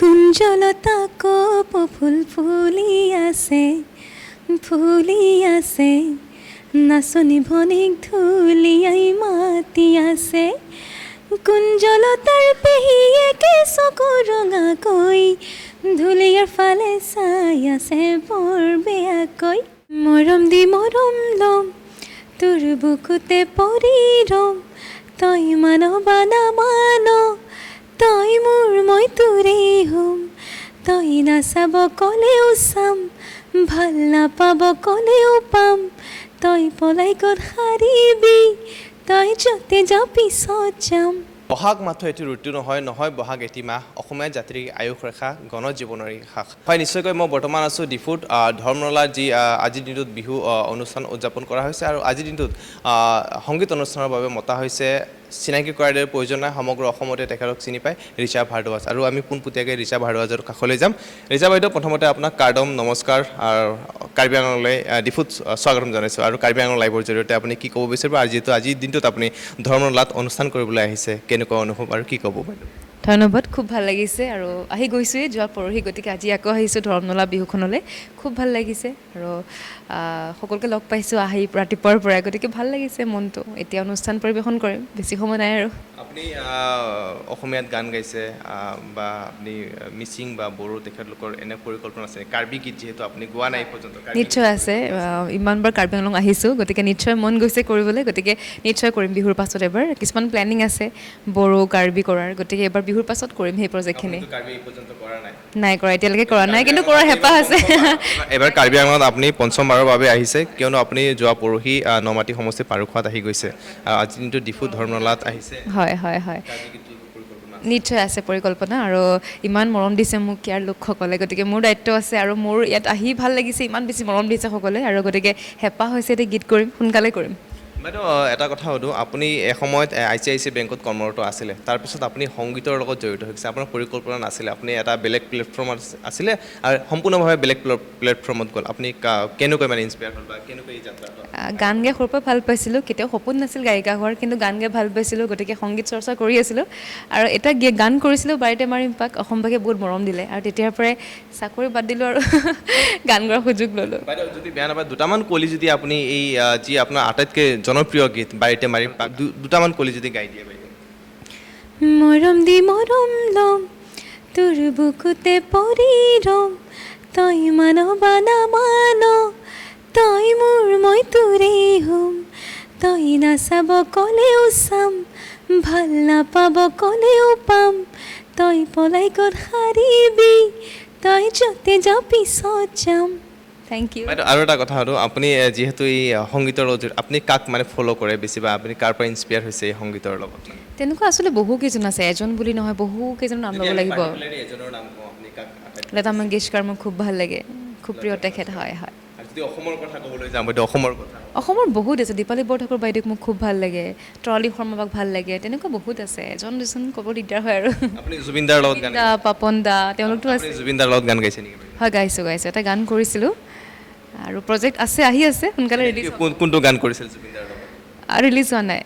কুঞ্জলতা কপ ফুল ফুলি আছে নাচনি ভনিক ধুলিয়াই মাতি আছে কুঞ্জলতাৰ পেহীয়েকে চকু ৰঙাকৈ ধুলিয়াৰ ফালে চাই আছে বৰ বেয়াকৈ মৰম দি মৰম ল'ম তোৰ বুকুতে পৰি ৰম তই মানবা নামান তই মোৰ মই তোৰেই হ'ম তই নাচাব ক'লেও চাম ভাল নাপাব ক'লেও পাম তই পলাই ক'ত সাৰিবি তই য'তে যাওঁ পিছত যাম বহাগ মাথো এটি ঋতু নহয় বহাগ এটি মাহ অসমীয়া জাতিৰ আয়ুস ৰেখা গণ জীৱনৰ শাখ হয় নিশ্চয়কৈ মই বৰ্তমান আছোঁ ডিফুত ধৰ্মনলাৰ যি আজিৰ দিনটোত বিহু অনুষ্ঠান উদযাপন কৰা হৈছে আৰু আজিৰ দিনটোত সংগীত অনুষ্ঠানৰ বাবে মতা হৈছে চিনাকি কৰাৰ প্ৰয়োজন নাই সমগ্ৰ অসমতে তেখেতক চিনি পায় ৰিচা ভাৰদ্বাজ আৰু আমি পোনপটীয়াকৈ ৰিচা ভাৰদ্বাজৰ কাষলৈ যাম ৰিচা বাইদেউ প্ৰথমতে আপোনাক কাৰ্ডম নমস্কাৰ আৰু কাৰ্বি আংলঙলৈ ডিফুত স্বাগতম জনাইছোঁ আৰু কাৰ্বি আংলং লাইভৰ জৰিয়তে আপুনি কি ক'ব বিচাৰিব আৰু যিহেতু আজিৰ দিনটোত আপুনি ধৰ্মনলাত অনুষ্ঠান কৰিবলৈ আহিছে কেনেকুৱা অনুভৱ আৰু কি ক'ব বাইদেউ ধন্যবাদ খুব ভাল লাগিছে আৰু আহি গৈছোঁৱেই যোৱা পৰহি গতিকে আজি আকৌ আহিছোঁ ধৰ্মনলা বিহুখনলৈ খুব ভাল লাগিছে আৰু সকলোকে লগ পাইছোঁ আহি ৰাতিপুৱাৰ পৰাই গতিকে ভাল লাগিছে মনটো এতিয়া অনুষ্ঠান পৰিৱেশন কৰিম বেছি সময় নাই আৰু আপুনি অসমীয়াত গান গাইছে বা আপুনি মিচিং বা বড়ো তেখেতলোকৰ এনে পৰিকল্পনা আছে কাৰ্বি গীত যিহেতু আপুনি গোৱা নাই পৰ্যন্ত নিশ্চয় আছে ইমানবাৰ কাৰ্বি আংলং আহিছোঁ গতিকে নিশ্চয় মন গৈছে কৰিবলৈ গতিকে নিশ্চয় কৰিম বিহুৰ পাছত এবাৰ কিছুমান প্লেনিং আছে বড়ো কাৰ্বি কৰাৰ গতিকে এবাৰ বিহুৰ পাছত কৰিম সেই প্ৰজেক্টখিনি নাই কৰা এতিয়ালৈকে কৰা নাই কিন্তু কৰাৰ হেঁপাহ আছে এবাৰ কাৰ্বি আংলঙত আপুনি পঞ্চমবাৰৰ বাবে আহিছে কিয়নো আপুনি যোৱা পৰহি নমাটি সমষ্টি পাৰুখোৱাত আহি গৈছে আজি দিনটো ডিফু ধৰ্মনলাত আহিছে হয় হয় হয় নিশ্চয় আছে পৰিকল্পনা আৰু ইমান মৰম দিছে মোক ইয়াৰ লোকসকলে গতিকে মোৰ দায়িত্ব আছে আৰু মোৰ ইয়াত আহি ভাল লাগিছে ইমান বেছি মৰম দিছে সকলে আৰু গতিকে হেঁপাহ হৈছে এতিয়া গীত কৰিম সোনকালে কৰিম বাইদেউ এটা কথা সুধোঁ আপুনি এসময়ত ICICI বেংকত কৰ্মৰত আছিলে তাৰপিছত আপুনি সংগীতৰ লগত জড়িত হৈছে আপোনাৰ পৰিকল্পনা নাছিলে আপুনি এটা বেলেগ প্লেটফৰ্মত আছিলে আৰু সম্পূৰ্ণভাৱে বেলেগ প্লেটফৰ্মত গ'ল আপুনি কেনেকৈ মানে ইনস্পায়াৰ হ'ল বা কেনেকৈ এই যাত্ৰাটো গান গাই সৰুৰ পৰা ভাল পাইছিলোঁ কেতিয়াও সপোন নাছিল গায়িকা হোৱাৰ কিন্তু গান গাই ভাল পাইছিলোঁ গতিকে সংগীত চৰ্চা কৰি আছিলোঁ আৰু এটা গান কৰিছিলোঁ বাৰীতে মাৰিম পাক অসমবাসীয়ে বহুত মৰম দিলে আৰু তেতিয়াৰ পৰাই চাকৰি বাদ দিলোঁ আৰু গান গোৱাৰ সুযোগ ল'লোঁ বাইদেউ যদি বেয়া নাপায় দুটামান কলি যদি আপুনি এই যি আপোনাৰ আটাইতকৈ জনপ্ৰিয় গীত বাৰীতে মাৰিম পাক দুটামান কলি যদি গাই দিয়ে বাইদেউ মৰম দি মৰম ল'ম তোৰ বুকুতে পৰি ৰম তই মানবা নামান তই মোৰ মই তোৰেই হ'ম তই নাচাব ক'লেও চাম ভাল নাপাব ক'লেও পাম তই পলাই ক'ত সাৰিবি তই য'তে যাওঁ পিছত যাম থেংক ইউ বাইদেউ আৰু এটা কথা সুধোঁ আপুনি যিহেতু এই সংগীতৰ লগত আপুনি কাক মানে ফ'ল' কৰে বেছি বা আপুনি কাৰ পৰা ইনস্পায়াৰ হৈছে এই সংগীতৰ লগত তেনেকুৱা আচলতে বহু কেইজন আছে এজন বুলি নহয় বহু কেইজন নাম ল'ব লাগিব লতা মংগেশকাৰ মোক খুব ভাল লাগে খুব প্ৰিয় তেখেত হয় হয় অসমৰ কথা ক'বলৈ যাম বাইদেউ অসমৰ কথা অসমৰ বহুত আছে দীপালী বৰঠাকুৰ বাইদেউক মোক খুব ভাল লাগে ট্ৰলি শৰ্মাক ভাল লাগে তেনেকুৱা বহুত আছে এজন দুজন ক'ব দিগদাৰ হয় আৰু আপুনি জুবিনদাৰ লগত গান পাপন দা তেওঁলোকতো আছে জুবিনদাৰ লগত গান গাইছে নেকি হয় গাইছোঁ এটা গান কৰিছিলোঁ আৰু প্ৰজেক্ট আছে আহি আছে সোনকালে ৰিলিজ কোনটো গান কৰিছিল জুবিনদাৰ লগত ৰিলিজ হোৱা নাই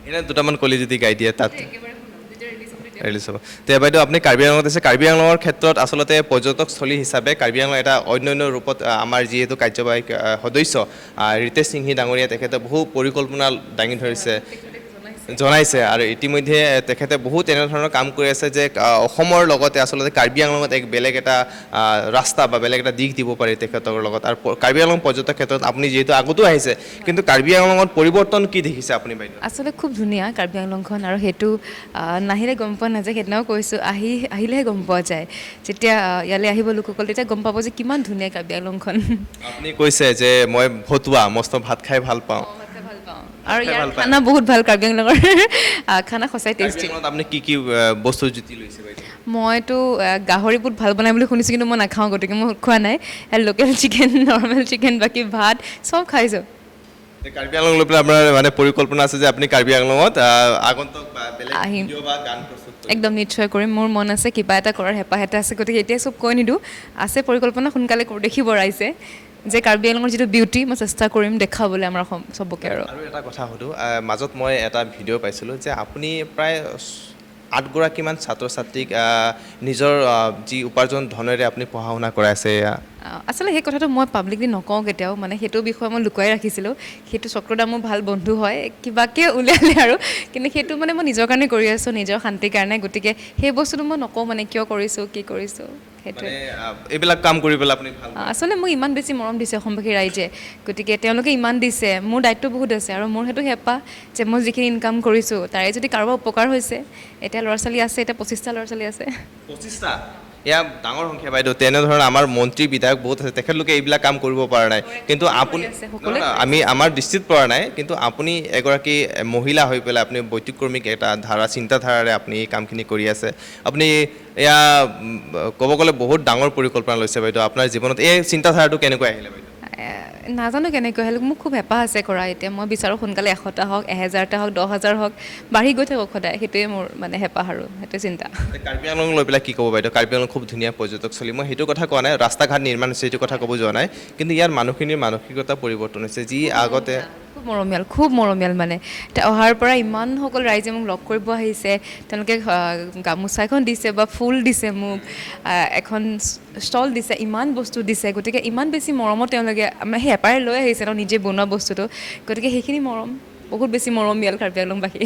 এনে দুটামান কলি যদি গাই দিয়ে তাত ৰিলিজ হ'ব তে বাইদেউ আপুনি কাৰ্বি আংলঙত আছে কাৰ্বি আংলঙৰ ক্ষেত্ৰত আচলতে পৰ্যটকস্থলী হিচাপে কাৰ্বি আংলং এটা অন্যান্য ৰূপত আমাৰ যিহেতু কাৰ্যবাহী সদস্য ৰিতেশ সিংহী ডাঙৰীয়া তেখেতে বহু পৰিকল্পনা দাঙি ধৰিছে জনাইছে আৰু ইতিমধ্যে তেখেতে বহুত এনেধৰণৰ কাম কৰি আছে যে অসমৰ লগতে আচলতে কাৰ্বি আংলঙত এক বেলেগ এটা ৰাস্তা বা বেলেগ এটা দিশ দিব পাৰি তেখেতৰ লগত আৰু কাৰ্বি আংলং পৰ্যটক ক্ষেত্ৰত আপুনি যিহেতু আগতো আহিছে কিন্তু কাৰ্বি আংলঙত পৰিৱৰ্তন কি দেখিছে আপুনি বাইদেউ আচলতে খুব ধুনীয়া কাৰ্বি আংলংখন আৰু সেইটো নাহিলে গম পোৱা নাযায় সেইদিনাও কৈছোঁ আহিলেহে গম পোৱা যায় যেতিয়া ইয়ালৈ আহিব লোকসকল তেতিয়া গম পাব যে কিমান ধুনীয়া কাৰ্বি আংলংখন আপুনি কৈছে যে মই ভতুৱা মস্ত ভাত খাই ভাল পাওঁ আৰু ইয়াৰ খানা বহুত ভাল কাৰ্বি আংলঙৰ খানা সঁচাই টেষ্টি আপুনি কি কি বস্তু জুতি লৈছে বাইদেউ মইতো গাহৰি বহুত ভাল বনাই বুলি শুনিছোঁ কিন্তু মই নাখাওঁ গতিকে মই খোৱা নাই লোকেল চিকেন নৰ্মেল চিকেন বাকী ভাত চব খাইছোঁ কাৰ্বি আংলং লৈ পেলাই আপোনাৰ মানে পৰিকল্পনা আছে যে আপুনি কাৰ্বি আংলঙত আগন্তুক বা বেলেগ ভিডিঅ' বা গান প্ৰস্তুত একদম নিশ্চয় কৰিম মোৰ মন আছে কিবা এটা কৰাৰ হেঁপাহ এটা আছে গতিকে এতিয়া চব কৈ নিদিওঁ আছে পৰিকল্পনা সোনকালে দেখিব ৰাইজে যে কাৰ্বি আংলঙৰ যিটো বিউটি মই চেষ্টা কৰিম দেখাবলৈ আমাৰ চবকে আৰু এটা কথা সুধোঁ মাজত মই এটা ভিডিঅ' পাইছিলোঁ যে আপুনি প্ৰায় 8গৰাকীমান ছাত্ৰ ছাত্ৰীক নিজৰ যি উপাৰ্জন ধনেৰে আপুনি পঢ়া শুনা কৰাই আছে আচলতে সেই কথাটো মই পাব্লিকলি নকওঁ কেতিয়াও মানে সেইটো বিষয়ে মই লুকুৱাই ৰাখিছিলোঁ সেইটো চক্ৰদা মোৰ ভাল বন্ধু হয় কিবাকৈ উলিয়ালে আৰু কিন্তু সেইটো মানে মই নিজৰ কাৰণে কৰি আছোঁ নিজৰ শান্তিৰ কাৰণে গতিকে সেই বস্তুটো মই নকওঁ মানে কিয় কৰিছোঁ কি কৰিছোঁ সেইটোৱে এইবিলাক কাম কৰি পেলাই আপুনি ভাল আচলতে মোক ইমান বেছি মৰম দিছে অসমবাসী ৰাইজে গতিকে তেওঁলোকে ইমান দিছে মোৰ দায়িত্ব বহুত আছে আৰু মোৰ সেইটো হেঁপাহ যে মই যিখিনি ইনকাম কৰিছোঁ তাৰে যদি কাৰোবাৰ উপকাৰ হৈছে এতিয়া ল'ৰা ছোৱালী আছে এতিয়া 25টা ল'ৰা ছোৱালী আছে 25টা এয়া ডাঙৰ সংখ্যা বাইদেউ তেনেধৰণৰ আমাৰ মন্ত্ৰী বিধায়ক বহুত আছে তেখেতলোকে এইবিলাক কাম কৰিব পৰা নাই কিন্তু আপুনি আমি আমাৰ দৃষ্টিত পৰা নাই কিন্তু আপুনি এগৰাকী মহিলা হৈ পেলাই আপুনি বৈদিককৰ্মীক এটা চিন্তাধাৰাৰে আপুনি এই কামখিনি কৰি আছে আপুনি এয়া ক'ব গ'লে বহুত ডাঙৰ পৰিকল্পনা লৈছে বাইদেউ আপোনাৰ জীৱনত এই চিন্তাধাৰাটো কেনেকৈ আহিলে বাইদেউ নাজানো কেনেকৈ আহিলে মোক খুব হেঁপাহ আছে কৰা এতিয়া মই বিচাৰোঁ সোনকালে 100টা হওক 1000টা হওক 10,000 হওক বাঢ়ি গৈ থাকক সদায় সেইটোৱে মোৰ মানে হেঁপাহ আৰু সেইটোৱে চিন্তা কাৰ্বি আংলং লৈ পেলাই কি ক'ব বাইদেউ কাৰ্বি আংলং খুব ধুনীয়া পৰ্যটকস্থলী মই সেইটো কথা কোৱা নাই ৰাস্তা ঘাট নিৰ্মাণ হৈছে সেইটো কথা ক'ব যোৱা নাই কিন্তু ইয়াৰ মানুহখিনিৰ মানসিকতা পৰিৱৰ্তন হৈছে যি আগতে খুব মৰমীয়াল মানে এতিয়া অহাৰ পৰা ইমান সকলো ৰাইজে মোক লগ কৰিব আহিছে তেওঁলোকে গামোচা এখন দিছে বা ফুল দিছে মোক এখন ষ্টল দিছে ইমান বস্তু দিছে গতিকে ইমান বেছি মৰমত তেওঁলোকে আমাৰ সেই হেঁপাৰে লৈ আহিছে তেওঁ নিজে বনোৱা বস্তুটো গতিকে সেইখিনি মৰম বহুত বেছি মৰমীয়াল কাৰ্বি আংলংবাসী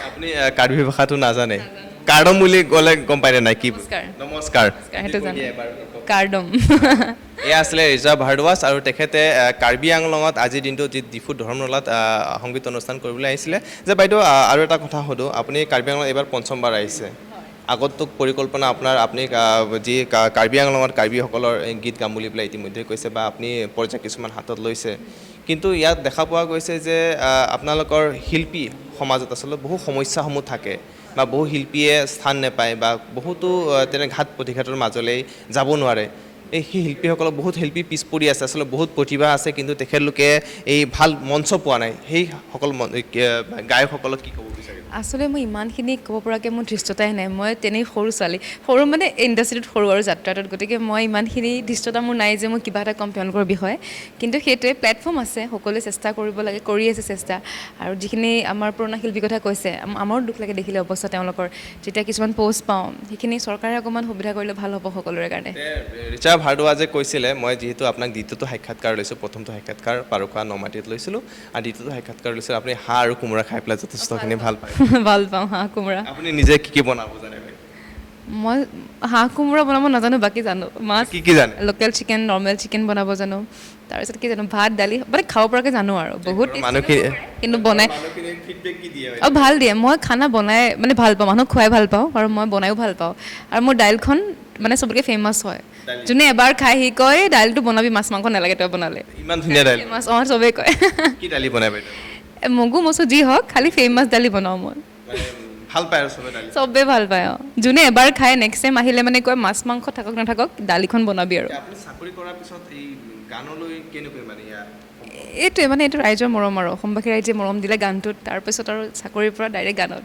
আপুনি কাৰ্বি ভাষাটো নাজানে কাৰ্ডম বুলি ক'লে গম পাইনে নাই কি নমস্কাৰ সেইটো জানো কাৰ্ডম এয়া আছিলে ৰিজা ভাৰদ্বাজ আৰু তেখেতে কাৰ্বি আংলঙত আজিৰ দিনটো যি ডিফুত ধৰ্মনলাত সংগীত অনুষ্ঠান কৰিবলৈ আহিছিলে যে বাইদেউ আৰু এটা কথা সোধোঁ আপুনি কাৰ্বি আংলং এইবাৰ পঞ্চমবাৰ আহিছে আগন্তুক পৰিকল্পনা আপোনাৰ আপুনি যি কাৰ্বি আংলঙত কাৰ্বিসকলৰ গীত গাম বুলি পেলাই ইতিমধ্যে কৈছে বা আপুনি পৰ্যায় কিছুমান হাতত লৈছে কিন্তু ইয়াত দেখা পোৱা গৈছে যে আপোনালোকৰ শিল্পী সমাজত আচলতে বহু সমস্যাসমূহ থাকে বা বহু শিল্পীয়ে স্থান নাপায় বা বহুতো তেনে ঘাট প্ৰতিঘাতৰ মাজলৈ যাব নোৱাৰে এই শিল্পীসকলক বহুত শিল্পী পিছ পৰি আছে আচলতে বহুত প্ৰতিভা আছে কিন্তু তেখেতলোকে এই ভাল মঞ্চ পোৱা নাই সেইসকল গায়কসকলক কি ক'ব বিচাৰে আচলতে মই ইমানখিনি ক'ব পৰাকৈ মোৰ ধৃষ্টতাই নাই মই তেনেই সৰু ছোৱালী সৰু মানে ইণ্ডাষ্ট্ৰিটোত সৰু আৰু যাত্ৰাটোত গতিকে মই ইমানখিনি ধৃষ্টতা মোৰ নাই যে মই কিবা এটা ক'ম তেওঁলোকৰ বিষয়ে কিন্তু সেইটোৱে প্লেটফৰ্ম আছে সকলোৱে চেষ্টা কৰিব লাগে কৰি আছে চেষ্টা আৰু যিখিনি আমাৰ পুৰণা শিল্পীৰ কথা কৈছে আমাৰো দুখ লাগে দেখিলে অৱস্থা তেওঁলোকৰ যেতিয়া কিছুমান পষ্ট পাওঁ সেইখিনি চৰকাৰে অকণমান সুবিধা কৰিলে ভাল হ'ব সকলোৰে কাৰণে ৰিচা ভাৰদ্বাজে কৈছিলে মই যিহেতু আপোনাক দ্বিতীয়টো সাক্ষাৎকাৰ লৈছোঁ প্ৰথমটো সাক্ষাৎকাৰ পাৰুখোৱা নমাটিত লৈছিলোঁ আৰু দ্বিতীয়টো সাক্ষাৎকাৰ লৈছিলোঁ আপুনি হাঁহ আৰু কোমোৰা খাই পেলাই যথেষ্টখিনি ভাল পায় ভাল পাওঁ হাঁহ কোমোৰা আপুনি নিজে কি বনাব জানে মই হাঁহ কোমোৰা বনাব নাজানো বাকী জানো মাছ কি জানে লোকেল চিকেন নৰ্মেল চিকেন বনাব জানো তাৰপিছত কি জানো ভাত দালি মানে খাব পৰাকৈ জানো আৰু বহুত কিন্তু বনাই ভাল দিয়ে মই খানা বনাই মানে ভাল পাওঁ মানুহক খুৱাই ভাল পাওঁ আৰু মই বনায়ো ভাল পাওঁ আৰু মোৰ দাইলখন মানে চবতকৈ ফেমাছ হয় যোনে এবাৰ খাই সি কয় দাইলটো বনাবি মাছ মাংস নালাগে তই বনালে ইমান ধুনীয়া দাইল ফেমাছ চবেই কয় কি দালি বনাই মগু মচু যি হওক খালি ফেমাছ দালি বনাওঁ মই ভাল পায় আৰু চবেই ভাল পায় যোনে এবাৰ খায় নেক্সট টাইম আহিলে মানে কয় মাছ মাংস থাকক নাথাকক দালিখন বনাবি আৰু এইটোৱে মানে এইটো ৰাইজৰ মৰম আৰু অসমবাসী ৰাইজে মৰম দিলে গানটোত তাৰপিছত আৰু চাকৰিৰ পৰা ডাইৰেক্ট গানত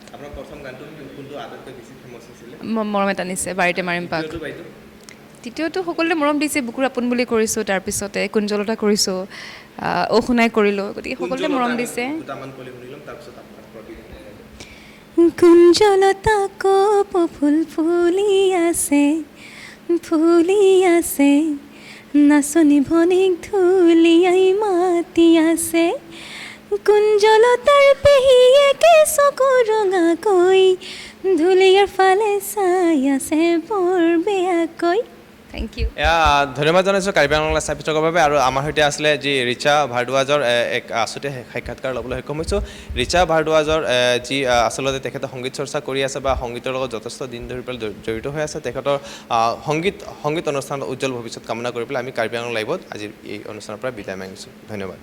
মৰম এটা নিছে বাৰীতে মাৰিম পাক তৃতীয়টো সকলোৱে মৰম দিছে বুকুৰ আপোন বুলি কৰিছোঁ তাৰপিছতে কুঞ্জলতা কৰিছোঁ শুনাই কৰিলোঁ গতিকে সকলোৱে মৰম দিছে কুঞ্জলতা কপ ফুল ফুলি আছে নাচনি ভনিক ধুলিয়াই মাতি আছে কুঞ্জলতাৰ পেহীয়েকে চকু ৰঙাকৈ ধুলিয়াৰ ফালে চাই আছে বৰ বেয়াকৈ থেংক ইউ ধন্যবাদ জনাইছোঁ কাৰ্বি আংলং লাইভ চাই বাবে আৰু আমাৰ সৈতে আছিলে যি ৰিচা ভাৰদ্বাজৰ এক আচলতে সাক্ষাৎকাৰ ল'বলৈ সক্ষম হৈছোঁ ৰিচা ভাৰদ্বাজৰ যি আচলতে তেখেতে সংগীত চৰ্চা কৰি আছে বা সংগীতৰ লগত যথেষ্ট দিন ধৰি পেলাই জড়িত হৈ আছে তেখেতৰ সংগীত অনুষ্ঠানত উজ্জ্বল ভৱিষ্যত কামনা কৰি পেলাই আমি কাৰ্বি আংলং লাইভত আজি এই অনুষ্ঠানৰ পৰা বিদায় মাগিছোঁ ধন্যবাদ